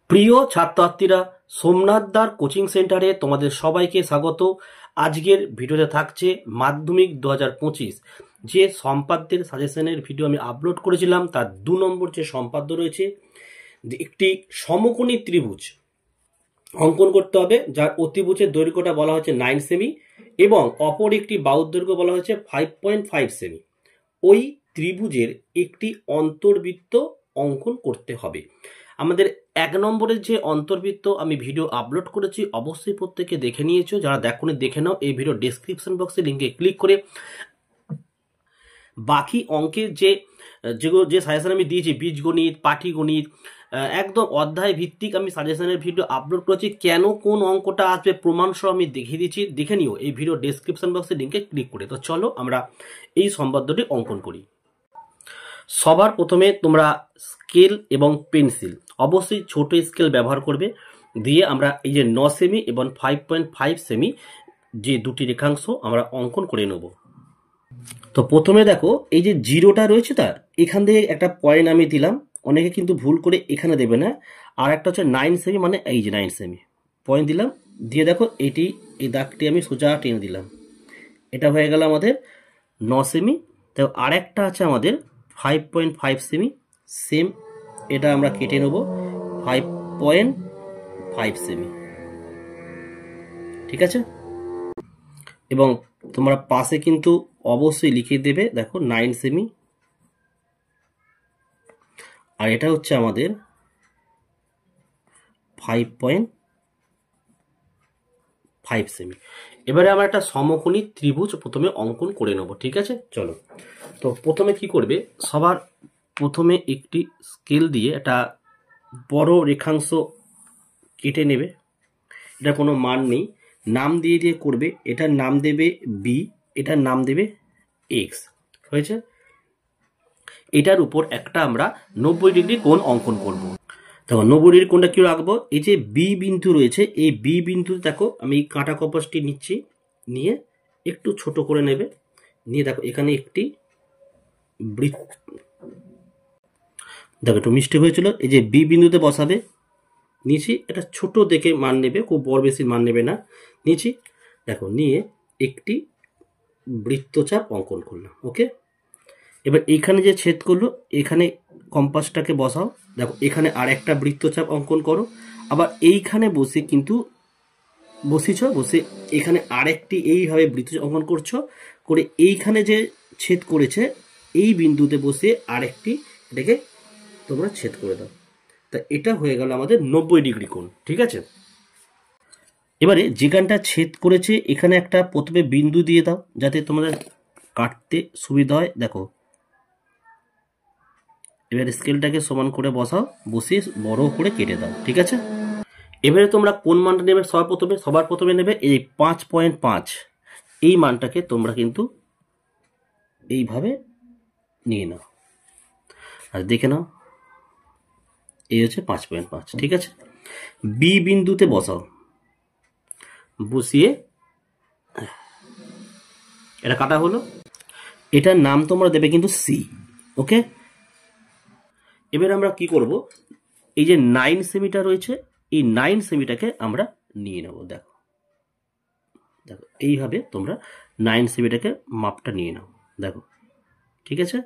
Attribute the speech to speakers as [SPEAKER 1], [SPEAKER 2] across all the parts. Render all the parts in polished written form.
[SPEAKER 1] প্রিয় ছাত্রছাত্রীরা, সোমনাথ দার কোচিং সেন্টারে তোমাদের সবাইকে স্বাগত। আজকের ভিডিওতে থাকছে মাধ্যমিক 2025 যে সম্পাদ্যের সাজেশনের ভিডিও আমি আপলোড করেছিলাম তার 2 নম্বর যে সম্পাদ্য রয়েছে, একটি সমকোণী ত্রিভুজ অঙ্কন করতে হবে যার অতিভুজের দৈর্ঘ্যটা বলা হচ্ছে 9 সেমি এবং অপর একটি বাহুর দৈর্ঘ্য বলা হচ্ছে 5.5 সেমি। ওই ত্রিভুজের একটি অন্তর্বৃত্ত অঙ্কন করতে হবে। আমাদের 1 নম্বরের যে অন্তর্বৃত্ত আমি ভিডিও আপলোড করেছি অবশ্যই প্রত্যেকে দেখে নিয়েছো, যারা দেখোনি দেখে নাও। এই ভিডিও ডেসক্রিপশন বক্সে লিঙ্কে ক্লিক করে বাকি অঙ্কের যে সাজেশন আমি দিয়েছি, বীজগণিত, পাটিগণিত, একদম অধ্যায় ভিত্তিক আমি সাজেশনের ভিডিও আপলোড করেছি। কেন কোন অঙ্কটা আসবে প্রমাণ সহ আমি দেখিয়ে দিচ্ছি, দেখে নিও এই ভিডিও ডেসক্রিপশন বক্সে লিঙ্কে ক্লিক করে। তো চলো আমরা এই সম্পাদ্যটি অঙ্কন করি। সবার প্রথমে তোমরা স্কেল এবং পেন্সিল, অবশ্যই ছোট স্কেল ব্যবহার করবে। দিয়ে আমরা এই যে 9 সেমি এবং 5.5 সেমি যে দুটি রেখাংশ আমরা অঙ্কন করে নেব। তো প্রথমে দেখো এই যে জিরোটা রয়েছে তার এখান থেকে একটা পয়েন্ট আমি দিলাম। অনেকে কিন্তু ভুল করে এখানে দেবে না। আর একটা হচ্ছে 9 সেমি, মানে এই যে 9 সেমি পয়েন্ট দিলাম। দিয়ে দেখো এই দাগটি আমি সোজা টেনে দিলাম। এটা হয়ে গেল আমাদের 9 সেমি। তো আর একটা আছে আমাদের 5.5 সেমি, সেম এটা আমরা কেটে নেব 5.5 সেমি। ঠিক আছে, এবং তোমরা পাশে কিন্তু অবশ্যই লিখে দেবে, দেখো 9 সেমি আর এটা হচ্ছে আমাদের 5.5 সেমি। এবারে আমরা একটা সমকোণী ত্রিভুজ প্রথমে অঙ্কন করে নেব। ঠিক আছে, চলো। তো প্রথমে কি করবে, সবার প্রথমে একটি স্কেল দিয়ে একটা বড় রেখাংশ কেটে নেবে। এটা কোনো মান নেই, নাম দিয়ে দিয়ে করবে। এটার নাম দেবে বি, এটার নাম দেবে এক্স। হয়েছে, এটার উপর একটা আমরা 90 ডিগ্রি কোণ অঙ্কন করব। দেখো 90 ডিগ্রি কোণটা কি রাখবো, এই যে বি বিন্দু রয়েছে এই বি বিন্দুতে দেখো আমি কাঁটা কপাসটি নিচ্ছি, নিয়ে একটু ছোট করে নেবে। নিয়ে দেখো এখানে একটি বৃত্ত, দেখো একটু মিষ্টি হয়েছিল, এই যে বি বিন্দুতে বসাবে। নিচে এটা ছোট দেখে মান নেবে, খুব বড় বেশি মান নেবে না। নিচে দেখো নিয়ে একটি বৃত্তচাপ অঙ্কন করলাম। ওকে, এবার এখানে যে ছেদ করলো এখানে কম্পাসটাকে বসাও। দেখো এখানে আর একটা বৃত্তচাপ অঙ্কন করো। আবার এইখানে বসে কিন্তু বসে এখানে আরেকটি এইভাবে বৃত্তচাপ অঙ্কন করছো, করে এইখানে যে ছেদ করেছে এই বিন্দুতে বসে আরেকটি এটাকে তোমরা ছেদ করে দাও। তা এটা হয়ে গেল আমাদের 90 ডিগ্রি কোণ। ঠিক আছে, এবারে যেখানটা ছেদ করেছে এখানে একটা প্রথমে বিন্দু দিয়ে দাও যাতে তোমাদের কাটতে সুবিধা হয়। দেখো এবার স্কেলটাকে সমান করে বসাও, বসিয়ে বড় করে কেটে দাও। ঠিক আছে, এবারে তোমরা কোন মানটা নেবে, সবার প্রথমে নেবে এই 5.5, এই মানটাকে তোমরা কিন্তু এইভাবে নিয়ে নাও আর দেখে নাও, এই হচ্ছে 5.5। ঠিক আছে, বি বিন্দুতে বসাও, বসিয়ে এটা কাটা হলো। এটার নাম তোমরা দেবে কিন্তু সি। ওকে, এবার আমরা কি করব, এই যে 9 সেমিটা রয়েছে এই 9 সেমিটাকে আমরা নিয়ে নেব। দেখো দেখো এইভাবে তোমরা 9 সেমিটাকে মাপটা নিয়ে নাও। দেখো ঠিক আছে,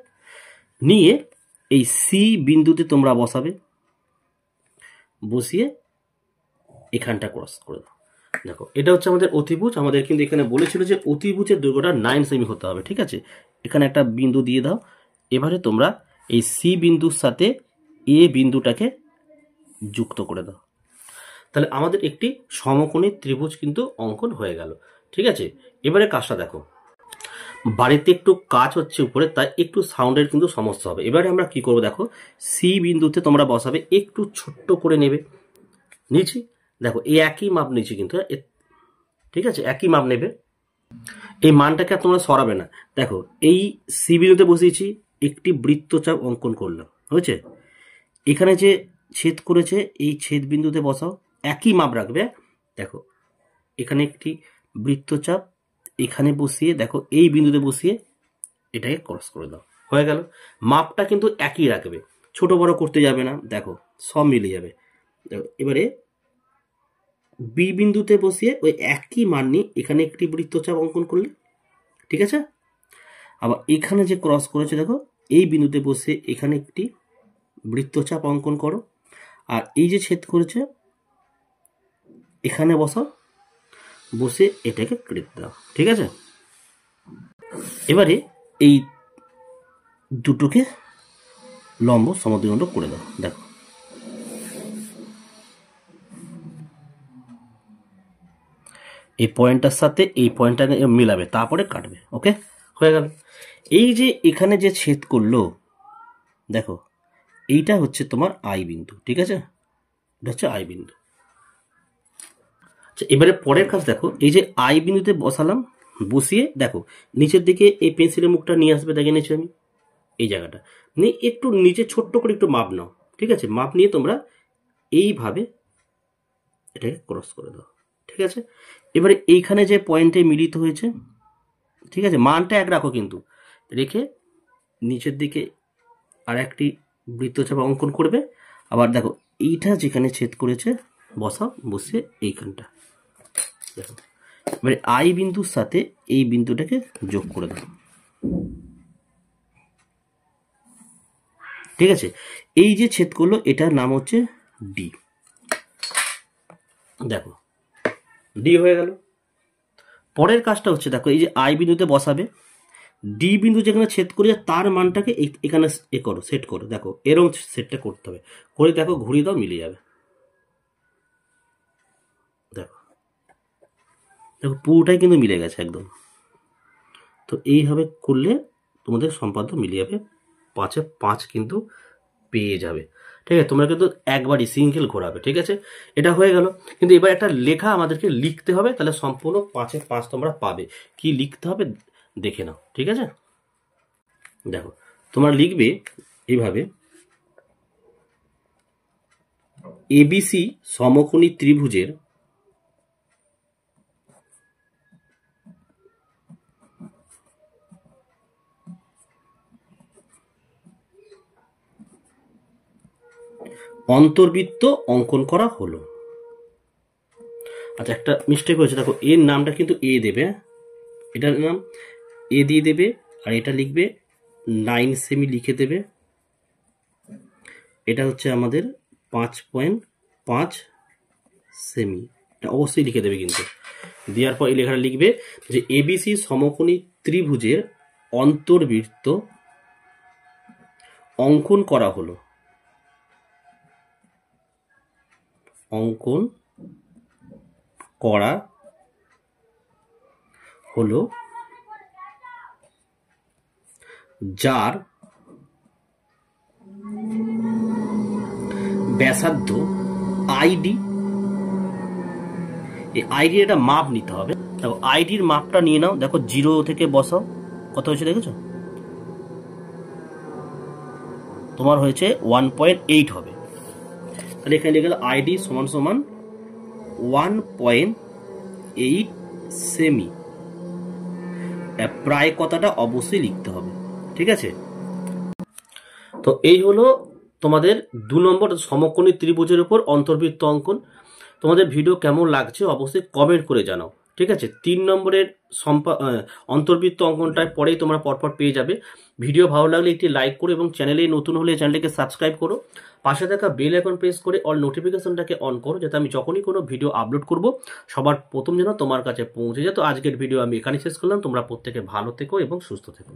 [SPEAKER 1] নিয়ে এই সি বিন্দুতে তোমরা বসাবে, বসিয়ে এখানটা ক্রস করে দাও। দেখো এটা হচ্ছে আমাদের অতিভুজ। আমাদের কিন্তু এখানে বলেছিল যে অতিভুজের দৈর্ঘ্যটা 9 সেমি হতে হবে। ঠিক আছে, এখানে একটা বিন্দু দিয়ে দাও। এবারে তোমরা এই সি বিন্দুর সাথে এ বিন্দুটাকে যুক্ত করে দাও। তাহলে আমাদের একটি সমকোণী ত্রিভুজ কিন্তু অঙ্কন হয়ে গেল। ঠিক আছে, এবারে কাজটা দেখো, বাড়িতে একটু কাজ হচ্ছে উপরে, তাই একটু সাউন্ডের কিন্তু সমস্যা হবে। এবারে আমরা কি করব, দেখো সি বিন্দুতে তোমরা বসাবে, একটু ছোট্ট করে নেবে। নিচে দেখো এই একই মাপ নিচে কিন্তু, ঠিক আছে, একই মাপ নেবে। এই মানটাকে আর তোমরা সরাবে না। দেখো এই সি বিন্দুতে বসিয়েছি, একটি বৃত্তচাপ অঙ্কন করলাম। হয়েছে, এখানে যে ছেদ করেছে এই ছেদ বিন্দুতে বসাও, একই মাপ রাখবে। দেখো এখানে একটি বৃত্তচাপ এখানে বসিয়ে, দেখো এই বিন্দুতে বসিয়ে এটাকে ক্রস করে দাও। হয়ে গেল, মাপটা কিন্তু একই রাখবে, ছোট বড় করতে যাবে না। দেখো সব মিলে যাবে। দেখো এবারে বি বিন্দুতে বসিয়ে ওই একই মান নিয়ে এখানে একটি বৃত্তচাপ অঙ্কন করলে, ঠিক আছে। আবার এখানে যে ক্রস করেছে দেখো এই বিন্দুতে বসে এখানে একটি বৃত্তচাপ অঙ্কন করো, আর এই যে ছেদ করেছে এখানে বসাও, বসে এটাকে কেটে দাও, ঠিক আছে। এবারে এই দুটোকে লম্ব সমদ্বিখণ্ড করে দাও। দেখো এই পয়েন্টটার সাথে এই পয়েন্টটা মিলাবে, তারপরে কাটবে। ওকে, হয়ে গেল। এই যে এখানে যে ছেদ করলো দেখো এইটা হচ্ছে তোমার আই বিন্দু, ঠিক আছে, এটা হচ্ছে আই বিন্দু। আচ্ছা এবারে পরের কাজ দেখো, এই যে আই বিন্দুতে বসালাম, বসিয়ে দেখো নিচের দিকে এই পেন্সিলের মুখটা নিয়ে আসবে, দেখে নিচ্ছি আমি এই জায়গাটা নিয়ে একটু নিচে ছোট্ট করে একটু মাপ নাও, ঠিক আছে। মাপ নিয়ে তোমরা এইভাবে এটাকে ক্রস করে দাও, ঠিক আছে। এবারে এইখানে যে পয়েন্টে মিলিত হয়েছে, ঠিক আছে, মানটা এক রাখো কিন্তু, রেখে নিচের দিকে আর একটি বৃত্তচাপ অঙ্কন করবে। আবার দেখো এইটা যেখানে ছেদ করেছে বসাও, বসে এইখানটা দেখো এবারে আই বিন্দুর সাথে এই বিন্দুটাকে যোগ করে দাও, ঠিক আছে। এই যে ছেদ করলো এটার নাম হচ্ছে ডি। দেখো ডি হয়ে গেল। পরের কাজটা হচ্ছে দেখো এই যে আই বিন্দুতে বসাবে, ডি বিন্দু যেখানে ছেদ করেছে তার মানটাকে এখানে এ করো, সেট করো। দেখো এরকম সেটটা করতে হবে, করে দেখো ঘুরিয়ে দাও, মিলে যাবে। দেখো দেখো পুরোটাই কিন্তু মিলে গেছে একদম। তো এইভাবে করলে তোমাদের সম্পাদ্য মিলে যাবে, 5-এ 5 কিন্তু পেয়ে যাবে, ঠিক আছে। তোমরা কিন্তু একবারই সিঙ্গেল ঘোরাবে, ঠিক আছে। এটা হয়ে গেল। কিন্তু এবার একটা লেখা আমাদেরকে লিখতে হবে, তাহলে সম্পূর্ণ 5-এ 5 তোমরা পাবে। কি লিখতে হবে দেখে নাও, ঠিক আছে। দেখো তোমরা লিখবে এইভাবে, এবিসি সমকোণী ত্রিভুজের অন্তর্বৃত্ত অঙ্কন করা হলো। আচ্ছা একটা মিস্টেক হয়েছে, দেখো এর নামটা কিন্তু এ দেবে, এটার নাম এ দিয়ে দেবে, আর এটা লিখবে 9 সেমি লিখে দেবে। এটা হচ্ছে আমাদের 5.5 সেমি, এটা অবশ্যই লিখে দেবে কিন্তু। দেওয়ার পর এই লেখাটা লিখবে যে এবিসি সমকোণী ত্রিভুজের অন্তর্বৃত্ত অঙ্কন করা হলো, অঙ্কন করা হলো, যার ব্যাসার্ধ আইডি। এই আইডি একটা মাপ নিতে হবে। দেখো আইডির মাপটা নিয়ে নাও, দেখো 0 থেকে বসাও, কত হয়েছে দেখেছো, তোমার হয়েছে 1.8 হবে। তাহলে এখানে লিখে আইডি সমান সমান 1.8 সেমি। প্রায় কথাটা অবশ্যই লিখতে হবে, ঠিক আছে। তো এই হলো তোমাদের 2 নম্বর সমকোণী ত্রিভুজের উপর অন্তর্বৃত্ত অঙ্কন। তোমাদের ভিডিও কেমন লাগছে অবশ্যই কমেন্ট করে জানাও, ঠিক আছে। 3 নম্বরের অন্তর্বৃত্ত অঙ্কনটায় পরেই তোমরা পরপর পেয়ে যাবে। ভিডিও ভালো লাগলে একটি লাইক করো এবং চ্যানেলে নতুন হলে চ্যানেলটিকে সাবস্ক্রাইব করো, পাশে থাকা বেল আইকন প্রেস করে অল নোটিফিকেশনটাকে অন করো, যাতে আমি যখনই কোনো ভিডিও আপলোড করব সবার প্রথম যেন তোমার কাছে পৌঁছে যায়। তো আজকের ভিডিও আমি এখানে শেষ করলাম। তোমরা প্রত্যেকে ভালো থেকো এবং সুস্থ থেকো।